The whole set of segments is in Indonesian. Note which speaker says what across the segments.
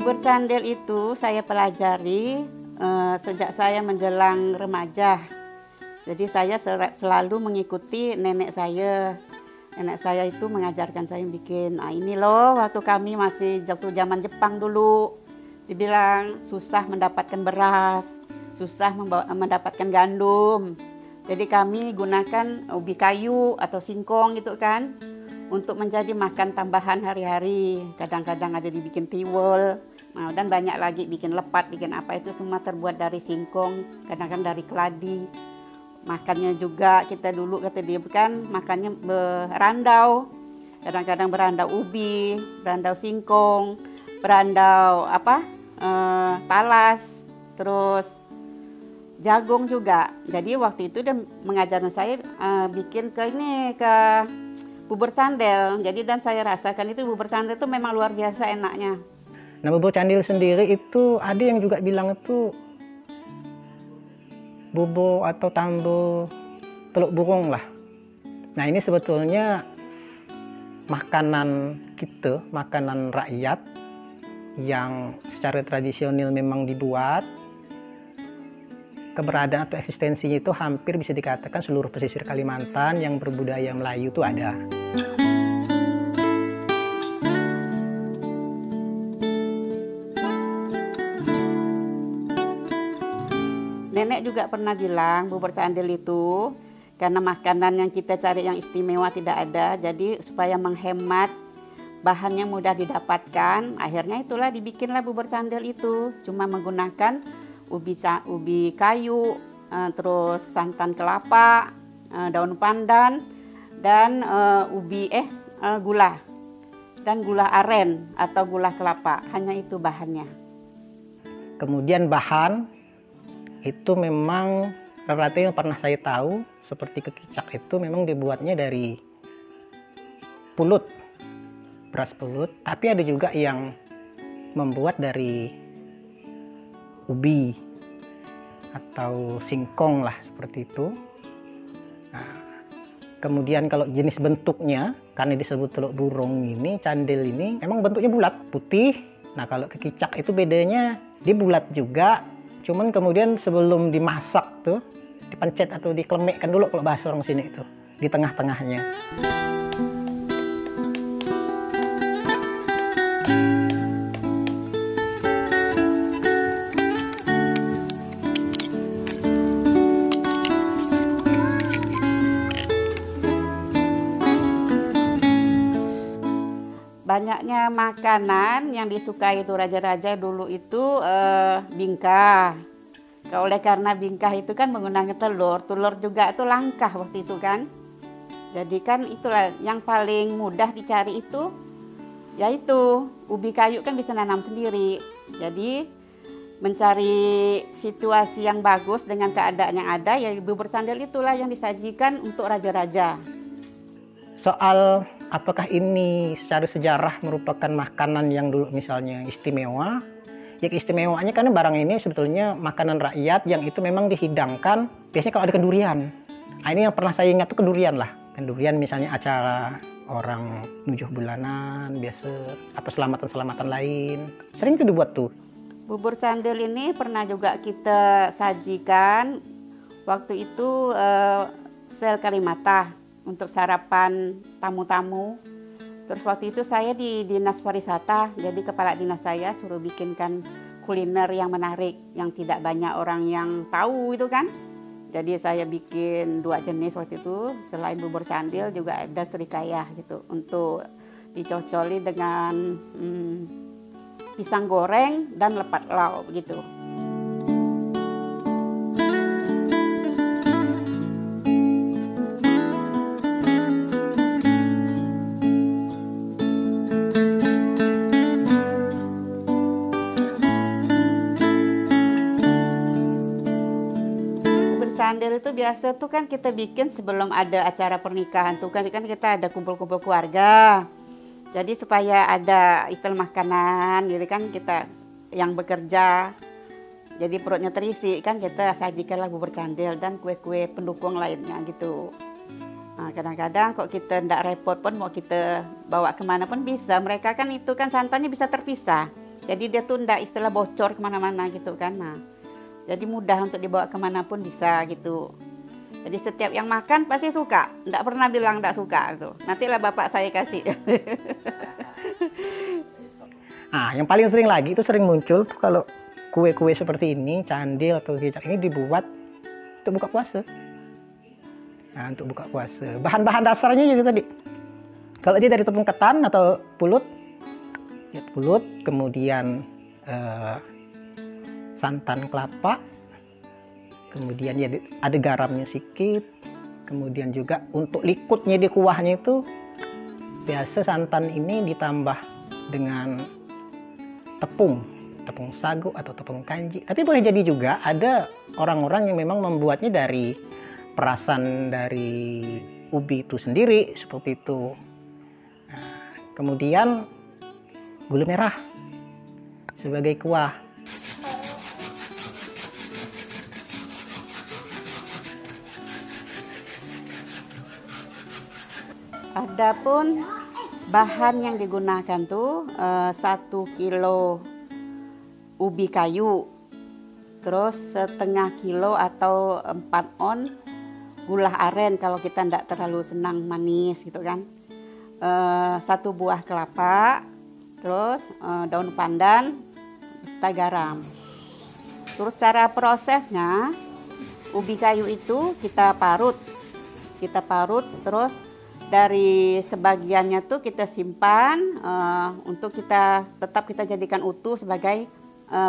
Speaker 1: Bubur candil itu saya pelajari sejak saya menjelang remaja. Jadi saya selalu mengikuti nenek saya. Nenek saya itu mengajarkan saya bikin. Nah ini loh waktu kami masih zaman Jepang dulu. Dibilang susah mendapatkan beras, susah mendapatkan gandum. Jadi kami gunakan ubi kayu atau singkong gitu kan. Untuk menjadi makan tambahan hari-hari. Kadang-kadang ada dibikin tiwul. Nah, dan banyak lagi bikin lepat, bikin apa itu semua terbuat dari singkong, kadang-kadang dari keladi. Makannya juga kita dulu kata dia kan makannya berandau. Kadang-kadang berandau ubi, berandau singkong, berandau talas, terus jagung juga. Jadi waktu itu dia mengajarkan saya bikin ke bubur candil. Jadi dan saya rasakan itu bubur candil itu memang luar biasa enaknya.
Speaker 2: Nah, bubur candil sendiri itu ada yang juga bilang itu bubur atau tambo teluk burung lah. Nah, ini sebetulnya makanan kita, makanan rakyat yang secara tradisional memang dibuat. Keberadaan atau eksistensinya itu hampir bisa dikatakan seluruh pesisir Kalimantan yang berbudaya Melayu itu ada.
Speaker 1: Nenek juga pernah bilang bubur candil itu karena makanan yang kita cari yang istimewa tidak ada, jadi supaya menghemat bahannya mudah didapatkan, akhirnya itulah dibikinlah bubur candil itu, cuma menggunakan ubi kayu, terus santan kelapa, daun pandan, dan gula dan gula aren atau gula kelapa, hanya itu bahannya.
Speaker 2: Kemudian bahan itu memang rata-rata yang pernah saya tahu seperti kekicak itu memang dibuatnya dari pulut, beras pulut, tapi ada juga yang membuat dari ubi atau singkong lah seperti itu. Nah, kemudian kalau jenis bentuknya karena disebut teluk burung ini, candil ini memang bentuknya bulat putih. Nah, kalau kekicak itu bedanya dia bulat juga, cuman kemudian sebelum dimasak tuh dipencet atau diklemekkan dulu kalau bahasa orang sini itu di tengah-tengahnya.
Speaker 1: Banyaknya makanan yang disukai itu raja-raja dulu itu bingkah. Oleh karena bingkah itu kan menggunakan telur juga itu langkah waktu itu kan. Jadi kan itulah yang paling mudah dicari itu, yaitu ubi kayu kan bisa nanam sendiri. Jadi mencari situasi yang bagus dengan keadaan yang ada, ya bubur candil itulah yang disajikan untuk raja-raja.
Speaker 2: Soal apakah ini secara sejarah merupakan makanan yang dulu misalnya istimewa? Ya keistimewaannya karena barang ini sebetulnya makanan rakyat yang itu memang dihidangkan biasanya kalau ada kendurian. Nah, ini yang pernah saya ingat tuh kendurian lah. Kendurian misalnya acara orang 7 bulanan biasa atau selamatan-selamatan lain. Sering tuh dibuat tuh.
Speaker 1: Bubur candil ini pernah juga kita sajikan waktu itu sel Kalimata untuk sarapan tamu-tamu. Terus waktu itu saya di Dinas Pariwisata, jadi kepala dinas saya suruh bikinkan kuliner yang menarik, yang tidak banyak orang yang tahu itu kan. Jadi saya bikin 2 jenis waktu itu, selain bubur candil juga ada serikaya gitu, untuk dicocoli dengan pisang goreng dan lepat lauk gitu. Candil itu biasa tuh kan kita bikin sebelum ada acara pernikahan tuh kan kita ada kumpul-kumpul keluarga. Jadi supaya ada istilah makanan gitu kan kita yang bekerja. Jadi perutnya terisi kan kita sajikanlah bubur candil dan kue-kue pendukung lainnya gitu. Nah, kadang-kadang kok kita ndak repot pun mau kita bawa kemana pun bisa. Mereka kan itu kan santannya bisa terpisah. Jadi dia tuh ndak istilah bocor kemana-mana gitu kan. Nah, jadi mudah untuk dibawa kemanapun bisa gitu. Jadi setiap yang makan pasti suka, ndak pernah bilang ndak suka tuh. Nantilah bapak saya kasih.
Speaker 2: Nah, yang paling sering lagi itu sering muncul tuh kalau kue-kue seperti ini, candil atau kicak ini dibuat untuk buka puasa. Nah, untuk buka puasa. Bahan-bahan dasarnya itu tadi. Kalau dia dari tepung ketan atau pulut, ya pulut, kemudian santan kelapa, kemudian ya ada garamnya sedikit, kemudian juga untuk likutnya di kuahnya itu biasa santan ini ditambah dengan tepung sagu atau tepung kanji. Tapi boleh jadi juga ada orang-orang yang memang membuatnya dari perasan dari ubi itu sendiri seperti itu. Nah, kemudian gula merah sebagai kuah.
Speaker 1: Adapun bahan yang digunakan tuh 1 kilo ubi kayu, terus setengah kilo atau 4 on gula aren kalau kita tidak terlalu senang manis gitu kan. 1 buah kelapa, terus daun pandan, beserta garam. Terus cara prosesnya, ubi kayu itu kita parut, terus dari sebagiannya tuh kita simpan untuk tetap kita jadikan utuh sebagai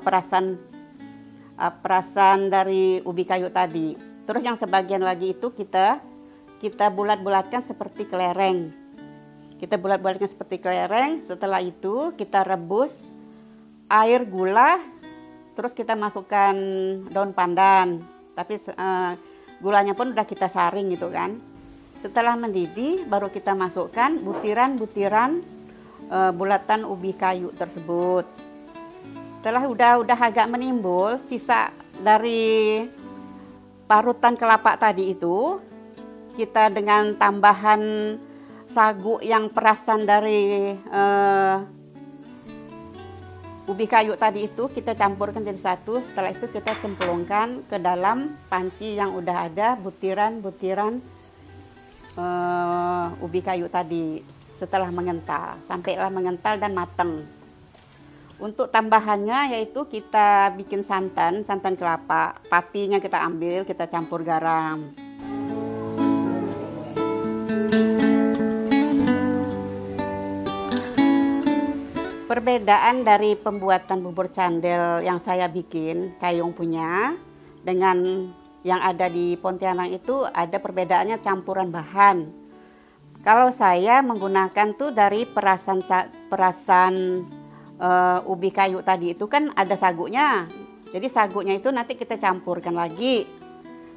Speaker 1: perasan dari ubi kayu tadi. Terus yang sebagian lagi itu kita bulat-bulatkan seperti kelereng. Setelah itu kita rebus air gula, terus kita masukkan daun pandan. Tapi gulanya pun udah kita saring gitu kan. Setelah mendidih baru kita masukkan butiran-butiran bulatan ubi kayu tersebut. Setelah udah agak menimbul sisa dari parutan kelapa tadi itu, kita dengan tambahan sagu yang perasan dari ubi kayu tadi itu kita campurkan jadi satu. Setelah itu kita cemplungkan ke dalam panci yang udah ada butiran-butiran ubi kayu tadi. Setelah mengental, sampailah mengental dan matang. Untuk tambahannya yaitu kita bikin santan kelapa, patinya kita ambil, kita campur garam. Perbedaan dari pembuatan bubur candel yang saya bikin, Kayung punya, dengan yang ada di Pontianak itu ada perbedaannya campuran bahan. Kalau saya menggunakan tuh dari perasan ubi kayu tadi itu kan ada sagunya. Jadi sagunya itu nanti kita campurkan lagi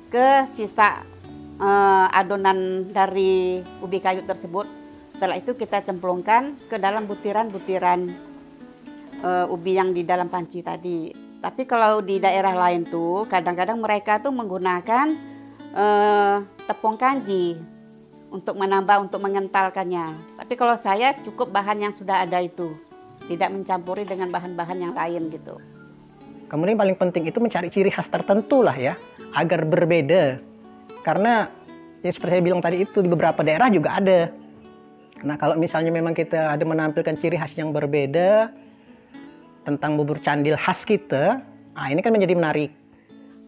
Speaker 1: ke sisa adonan dari ubi kayu tersebut. Setelah itu kita cemplungkan ke dalam butiran-butiran ubi yang di dalam panci tadi. Tapi kalau di daerah lain tuh kadang-kadang mereka tuh menggunakan tepung kanji untuk mengentalkannya. Tapi kalau saya cukup bahan yang sudah ada itu, tidak mencampuri dengan bahan-bahan yang lain gitu.
Speaker 2: Kemudian paling penting itu mencari ciri khas tertentu lah ya, agar berbeda. Karena ya seperti saya bilang tadi itu di beberapa daerah juga ada. Nah kalau misalnya memang kita ada menampilkan ciri khas yang berbeda tentang bubur candil khas kita, nah ini kan menjadi menarik.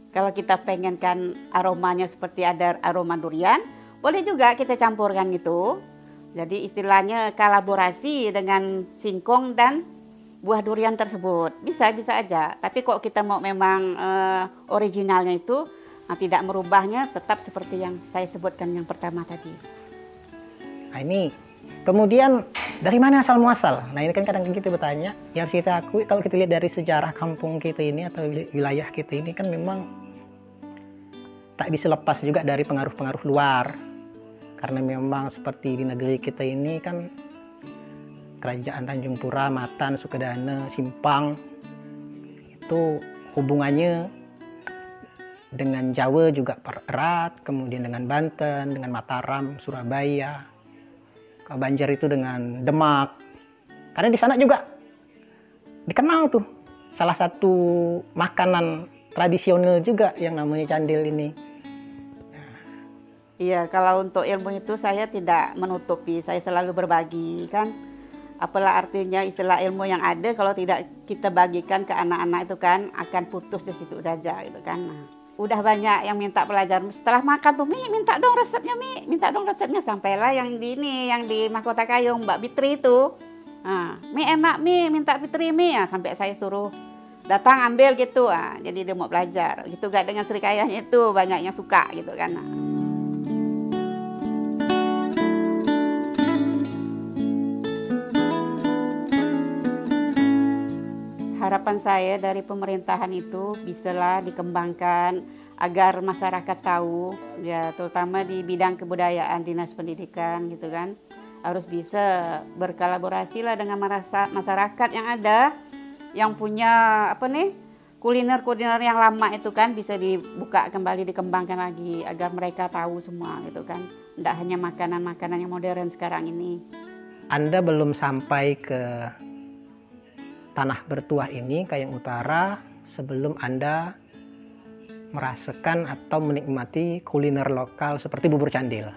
Speaker 1: Kalau kita pengen kan aromanya seperti ada aroma durian, boleh juga kita campurkan gitu. Jadi istilahnya kolaborasi dengan singkong dan buah durian tersebut. Bisa aja. Tapi kok kita mau memang originalnya itu, tidak merubahnya, tetap seperti yang saya sebutkan yang pertama tadi.
Speaker 2: Nah ini, kemudian dari mana asal muasal? Nah ini kan kadang-kadang kita bertanya, yang kita akui kalau kita lihat dari sejarah kampung kita ini atau wilayah kita ini kan memang tak bisa lepas juga dari pengaruh-pengaruh luar. Karena memang seperti di negeri kita ini kan kerajaan Tanjung Pura, Matan, Sukadana, Simpang itu hubungannya dengan Jawa juga erat, kemudian dengan Banten, dengan Mataram, Surabaya, Banjar itu dengan Demak. Karena di sana juga dikenal tuh salah satu makanan tradisional juga yang namanya candil ini.
Speaker 1: Iya, kalau untuk ilmu itu saya tidak menutupi, saya selalu berbagi kan. Apalah artinya istilah ilmu yang ada kalau tidak kita bagikan ke anak-anak itu kan akan putus di situ saja gitu kan. Nah, udah banyak yang minta pelajaran setelah makan tuh, Mi minta dong resepnya, Mi minta dong resepnya, sampailah yang di ini yang di Mahkota Kayung Mbak Fitri itu. Nah, Mi enak Mi minta Fitri Mi ya, sampai saya suruh datang ambil gitu. Ah, jadi dia mau belajar. Gitu gak dengan serikayanya itu banyak yang suka gitu kan. Nah. Harapan saya dari pemerintahan itu bisalah dikembangkan agar masyarakat tahu, ya terutama di bidang kebudayaan dinas pendidikan gitu kan, harus bisa berkolaborasi lah dengan masyarakat yang ada, yang punya apa nih kuliner-kuliner yang lama itu kan bisa dibuka kembali, dikembangkan lagi agar mereka tahu semua gitu kan, tidak hanya makanan-makanan yang modern sekarang ini.
Speaker 2: Anda belum sampai ke Tanah Bertuah ini, Kayong Utara, sebelum Anda merasakan atau menikmati kuliner lokal seperti bubur candil.